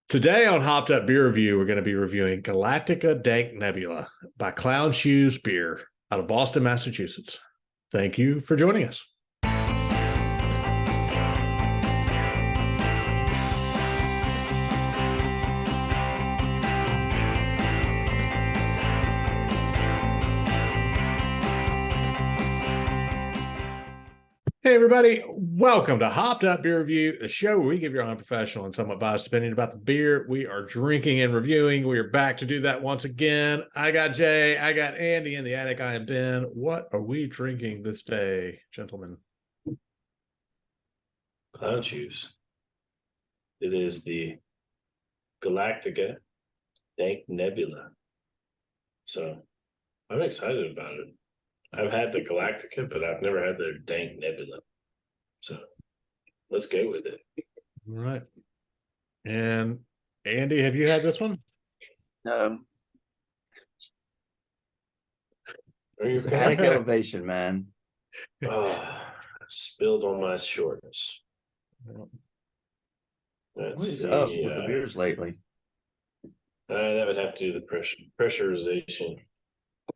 Today on Hopped Up Beer Review, we're going to be reviewing Galactica Dank Nebula by Clown Shoes Beer out of Boston, Massachusetts. Thank you for joining us. Hey, everybody. Welcome to Hopped Up Beer Review, the show where we give your unprofessional and somewhat biased opinion about the beer we are drinking and reviewing. We are back to do that once again. I got Jay. I got Andy in the attic. I am Ben. What are we drinking this day, gentlemen? Clown Shoes. It is the Galactica Dank Nebula. So I'm excited about it. I've had the Galactica, but I've never had their Dank Nebula. So let's go with it. All right. And Andy, have you had this one? No. Are you It's attic elevation, man. Spilled on my shorts. What is up with the beers lately? That would have to do the pressurization.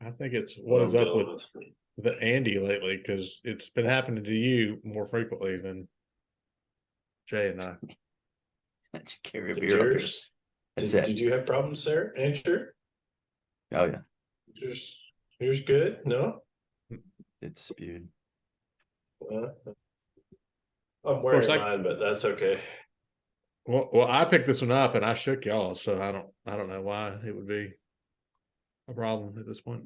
I think it's what is up with the Andy lately, because it's been happening to you more frequently than Jay and I. Let's carry a beer. Did you have problems, Sarah? Andrew? Oh yeah. Yours good? No? It's spewed. I'm wearing mine, but that's okay. Well, I picked this one up and I shook y'all, so I don't know why it would be a problem at this point.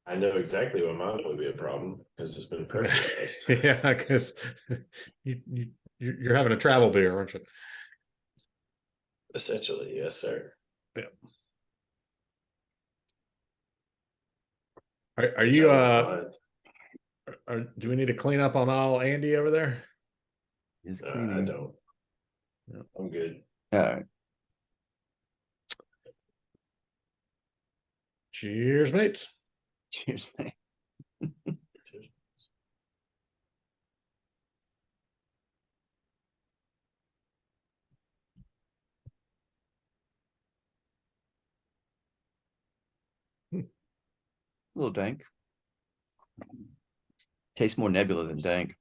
I know exactly why mine would be a problem, because it's been pressurized. Yeah, because you're having a travel beer, aren't you? Essentially, yes, sir. Yeah. Are you do we need to clean up on all Andy over there? He's cleaning. I don't. No, I'm good. All right. Cheers, mates. Cheers, mate. A little dank. Tastes more nebula than dank.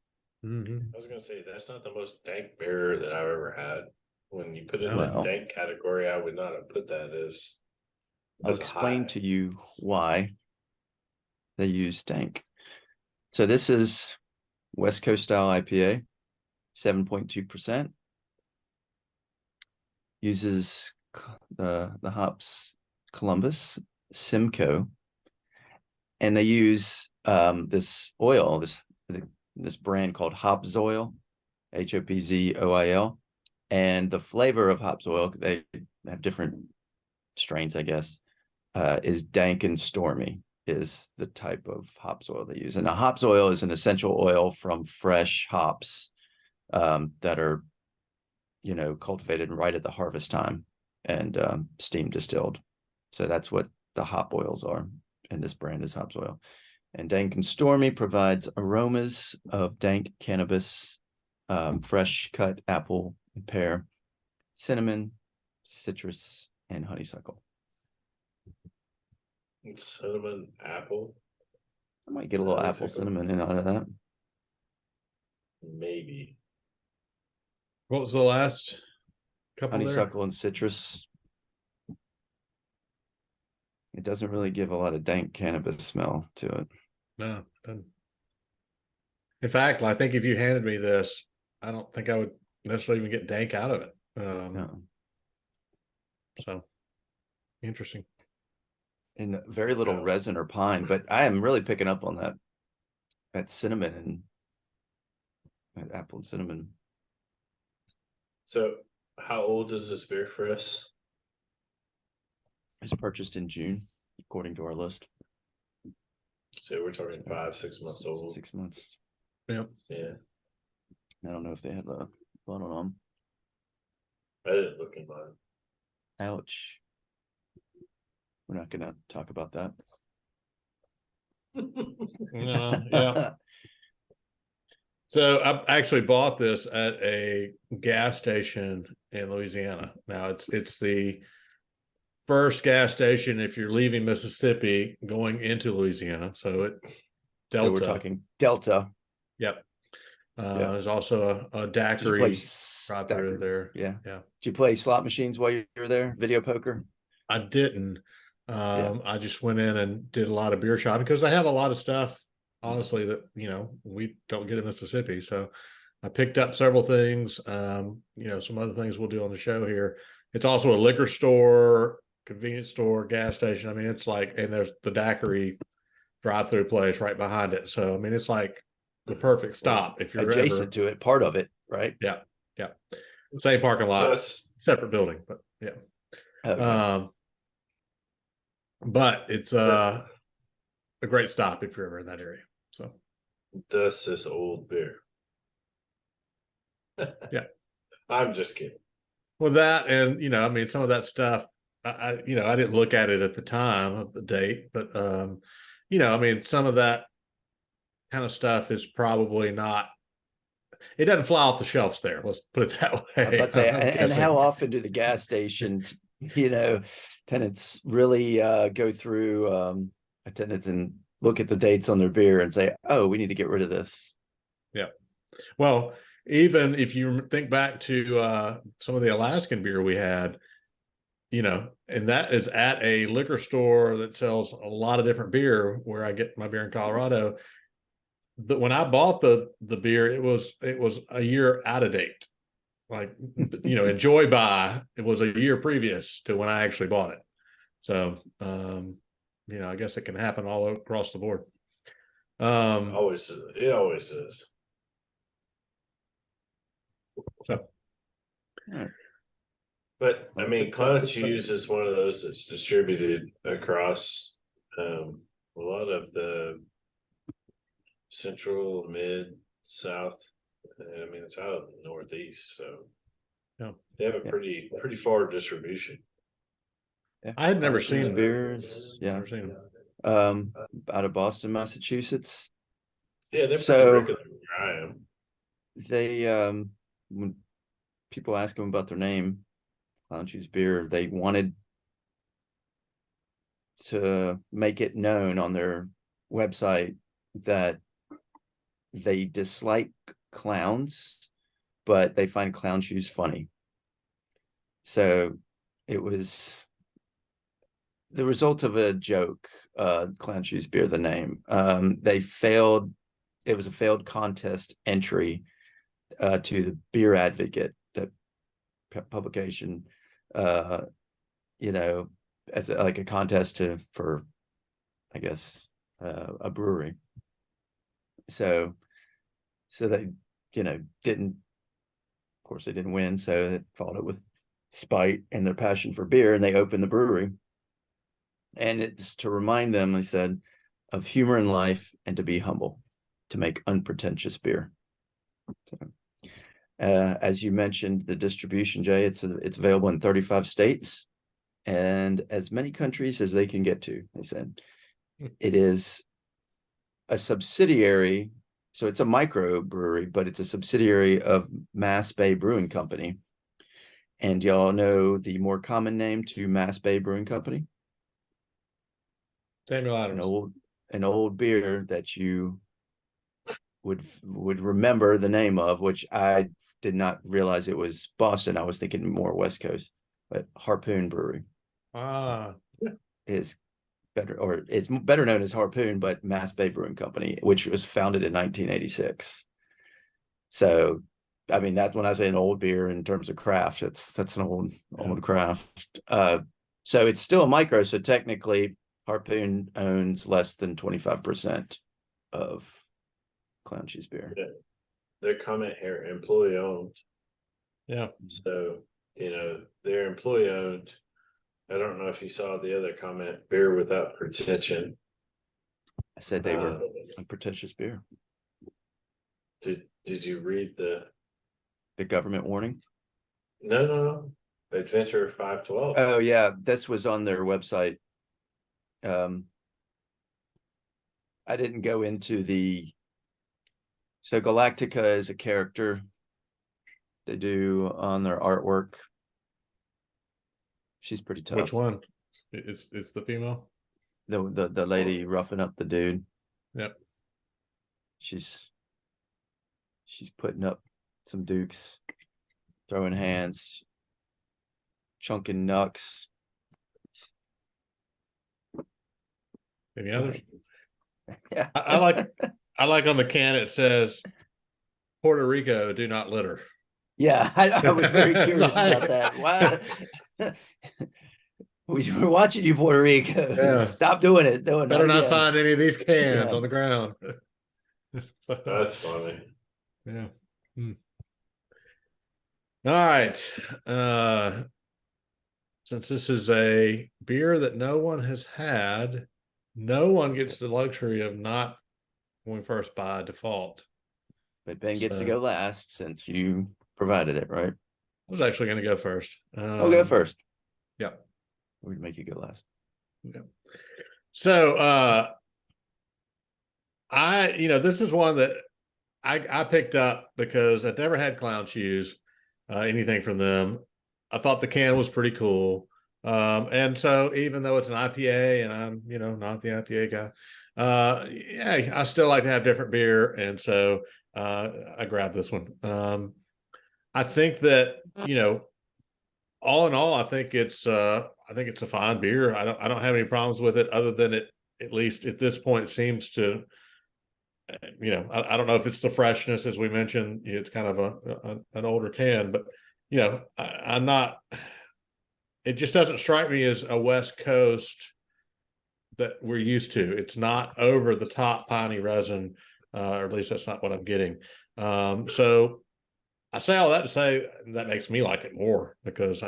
Mm-hmm. I was gonna say that's not the most dank beer that I've ever had. When you put it in the dank category, I would not have put that as I'll explain to you why they use dank. So this is West Coast style IPA, 7.2%. Uses the hops Columbus, Simcoe, and they use this oil, this brand called Hops Oil, HOPZOIL, and the flavor of hops oil, they have different strains, I guess, is dank and stormy is the type of hops oil they use. And a hops oil is an essential oil from fresh hops that are, cultivated right at the harvest time and steam distilled. So that's what the hop oils are. And this brand is hops oil. And dank and stormy provides aromas of dank cannabis, fresh cut apple and pear, cinnamon, citrus, and honeysuckle. Cinnamon apple. I might get a little apple cinnamon in out of that. Maybe. What was the last couple? Honeysuckle and citrus. It doesn't really give a lot of dank cannabis smell to it. No, it doesn't. In fact, I think if you handed me this, I don't think I would necessarily even get dank out of it. No. So interesting. And very little resin or pine, but I am really picking up on that cinnamon and that apple and cinnamon. So how old is this beer for us? It's purchased in June, according to our list. So we're talking 5-6 months old. 6 months. Yep. Yeah. I don't know if they had a bottle on them. I didn't look in mine. Ouch. We're not going to talk about that. No, yeah. So I actually bought this at a gas station in Louisiana. Now it's the first gas station if you're leaving Mississippi going into Louisiana. So Delta. So we're talking Delta. Yep. Yeah. There's also a daiquiri right through there. Yeah. Yeah. Did you play slot machines while you were there? Video poker? I didn't. Yeah. I just went in and did a lot of beer shopping because I have a lot of stuff, honestly, that we don't get in Mississippi. So I picked up several things. Some other things we'll do on the show here. It's also a liquor store, convenience store, gas station. I mean, it's like, and there's the daiquiri drive-through place right behind it. So I mean, it's like the perfect stop if you're adjacent to it, part of it, right? Yeah, yeah. Same parking lot, separate building, but yeah. Okay. But it's a great stop if you're ever in that area. So this is old beer. Yeah. I'm just kidding. Well, that, and I mean, some of that stuff, I didn't look at it at the time of the date, but I mean, some of that kind of stuff is probably not. It doesn't fly off the shelves there. Let's put it that way. Let's say, and how often do the gas station, tenants really go through attendance and look at the dates on their beer and say, "Oh, we need to get rid of this." Yeah. Well, even if you think back to some of the Alaskan beer we had, and that is at a liquor store that sells a lot of different beer where I get my beer in Colorado. When I bought the beer, it was a year out of date. Like, Enjoy By, it was a year previous to when I actually bought it. So, I guess it can happen all across the board. It always is. So, but I mean, Clown Cheese is one of those that's distributed across a lot of the central, mid, south. I mean, it's out of the Northeast, so yeah, they have a pretty far distribution. Yeah. I had never seen beers. Yeah, never seen them. Out of Boston, Massachusetts. Yeah, they're so pretty regular where I am. They when people ask them about their name, Clown Cheese Beer, they wanted to make it known on their website that they dislike clowns, but they find clown shoes funny. So it was the result of a joke. Clown Shoes Beer, the name. They failed. It was a failed contest entry to the Beer Advocate, the publication. As like a contest for, I guess, a brewery. So they, didn't. Of course, they didn't win. So they followed it with spite and their passion for beer, and they opened the brewery. And it's to remind them, they said, of humor in life and to be humble, to make unpretentious beer. So, as you mentioned, the distribution, Jay, it's available in 35 states and as many countries as they can get to. They said it is a subsidiary, so it's a microbrewery, but it's a subsidiary of Mass Bay Brewing Company. And y'all know the more common name to Mass Bay Brewing Company? Samuel Adams. An old beer that you would remember the name of, which I did not realize it was Boston. I was thinking more West Coast, but Harpoon Brewery is better, or it's better known as Harpoon, but Mass Bay Brewing Company, which was founded in 1986. So, I mean, that's when I say an old beer in terms of craft. That's an old craft. So it's still a micro. So technically, Harpoon owns less than 25% of Clown Cheese Beer. Yeah. Their comment here, employee owned. Yeah. So, they're employee owned. I don't know if you saw the other comment, beer without pretension. I said they were unpretentious beer. Did you read the government warning? No. Adventure 512. Oh yeah, this was on their website. I didn't go into the So Galactica is a character they do on their artwork. She's pretty tough. Which one? It's the female. The lady roughing up the dude. Yep. She's putting up some dukes, throwing hands, chunking knucks. Any others? Yeah. I like on the can it says Puerto Rico, do not litter. Yeah, I was very curious about that. Why? We were watching you, Puerto Rico. Yeah. Stop doing it. Better not find any of these cans Yeah. on the ground. So, That's funny. yeah. All right. Since this is a beer that no one has had, no one gets the luxury of not going first by default. But Ben gets to So- go last since you provided it, right? I was actually going to go first. I'll go first. Yeah. We'd make you go last. So this is one that I picked up because I'd never had Clown Shoes, anything from them. I thought the can was pretty cool. And so even though it's an IPA and I'm, not the IPA guy, I still like to have different beer. And so I grabbed this one. I think that, all in all, I think it's a fine beer. I don't have any problems with it other than it, at least at this point, seems to, I don't know if it's the freshness, as we mentioned, it's kind of an older can, but I'm not, it just doesn't strike me as a West Coast that we're used to. It's not over the top piney resin, or at least that's not what I'm getting. So I say all that to say that makes me like it more because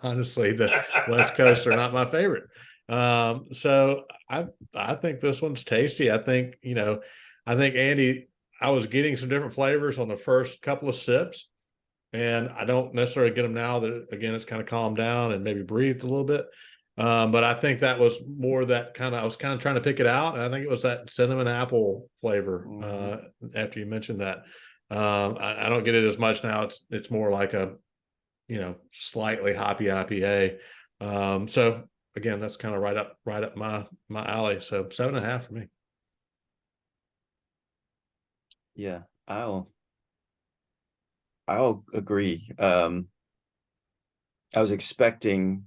honestly, the West Coast are not my favorite. So I think this one's tasty. I think Andy, I was getting some different flavors on the first couple of sips, and I don't necessarily get them now that again, it's kind of calmed down and maybe breathed a little bit. But I think that was more that I was kind of trying to pick it out. And I think it was that cinnamon apple flavor, after you mentioned that. I don't get it as much now. It's more like a, slightly hoppy IPA. So again, that's kind of right up my alley. So 7.5 for me. Yeah, I'll agree. I was expecting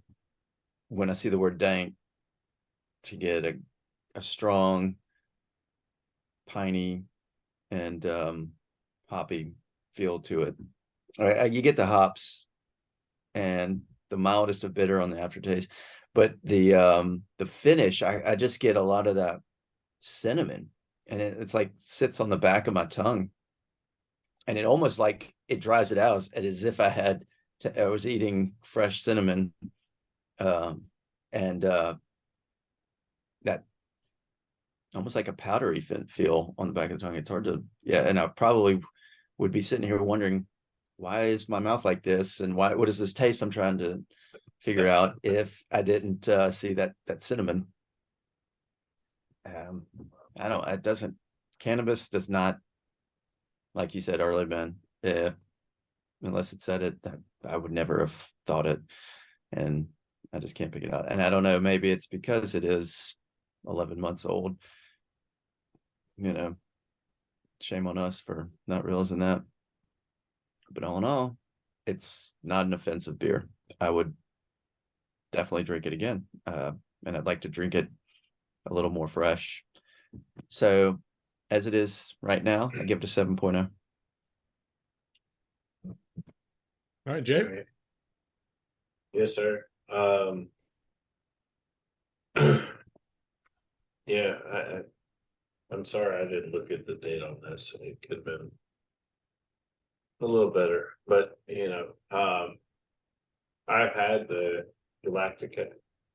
when I see the word dank to get a strong piney and hoppy feel to it. You get the hops and the mildest of bitter on the aftertaste, but the finish, I just get a lot of that cinnamon, and it's like sits on the back of my tongue, and it almost like it dries it out as if I was eating fresh cinnamon, and that almost like a powdery feel on the back of the tongue. It's hard to, and I probably would be sitting here wondering, why is my mouth like this, and what is this taste I'm trying to figure out if I didn't see that cinnamon. Cannabis does not, like you said earlier, Ben, unless it said it, I would never have thought it, and I just can't pick it out. And I don't know, maybe it's because it is 11 months old. Shame on us for not realizing that. But all in all, it's not an offensive beer. I would definitely drink it again. And I'd like to drink it a little more fresh. So as it is right now, I give it a 7.0. All right, Jay. Yes, sir. Yeah, I'm sorry I didn't look at the date on this. It could have been a little better, but I've had the Galactica,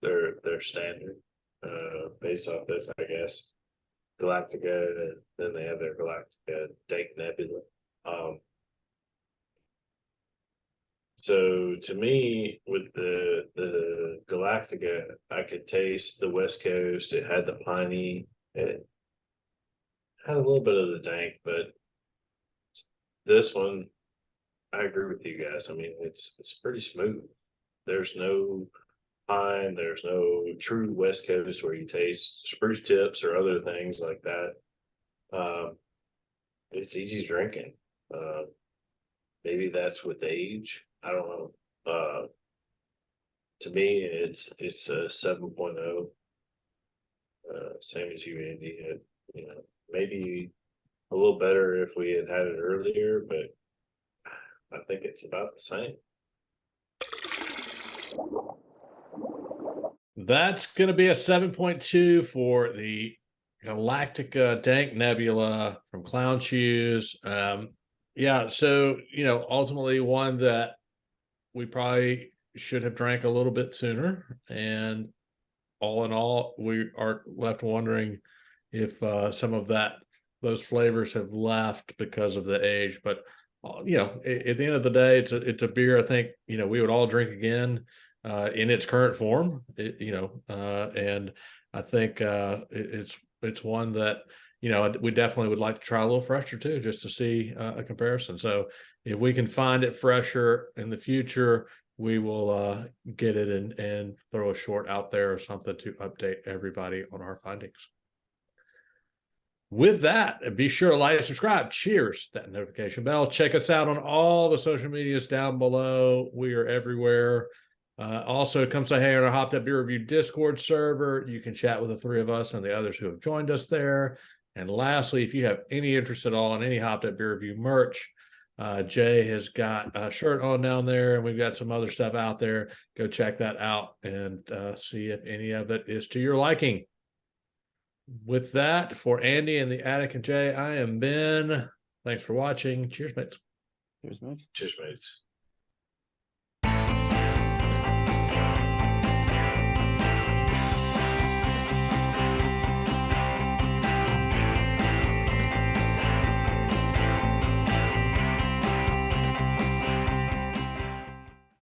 their standard, based off this, I guess. Galactica, and then they have their Galactica Dank Nebula. So to me, with the Galactica, I could taste the West Coast. It had the piney. It had a little bit of the dank, but this one, I agree with you guys. I mean, it's pretty smooth. There's no pine, there's no true West Coast where you taste spruce tips or other things like that. It's easy drinking. Maybe that's with age. I don't know. To me, it's a 7.0. Same as you, Andy. You know, maybe a little better if we had it earlier, but I think it's about the same. That's going to be a 7.2 for the Galactica Dank Nebula from Clown Shoes. Yeah, so, ultimately one that we probably should have drank a little bit sooner. And all in all, we are left wondering if some of those flavors have left because of the age. But, at the end of the day, it's a beer I think, we would all drink again. In its current form, and I think it's one that we definitely would like to try a little fresher too, just to see a comparison. So if we can find it fresher in the future, we will get it and throw a short out there or something to update everybody on our findings. With that, be sure to like and subscribe. Cheers, that notification bell. Check us out on all the social medias down below. We are everywhere. Also, come say hey on our Hopped Up Beer Review Discord server. You can chat with the three of us and the others who have joined us there. And lastly, if you have any interest at all in any Hopped Up Beer Review merch, Jay has got a shirt on down there, and we've got some other stuff out there. Go check that out and see if any of it is to your liking. With that, for Andy and the Attic and Jay, I am Ben. Thanks for watching. Cheers, mates. Cheers, mates. Cheers, mates.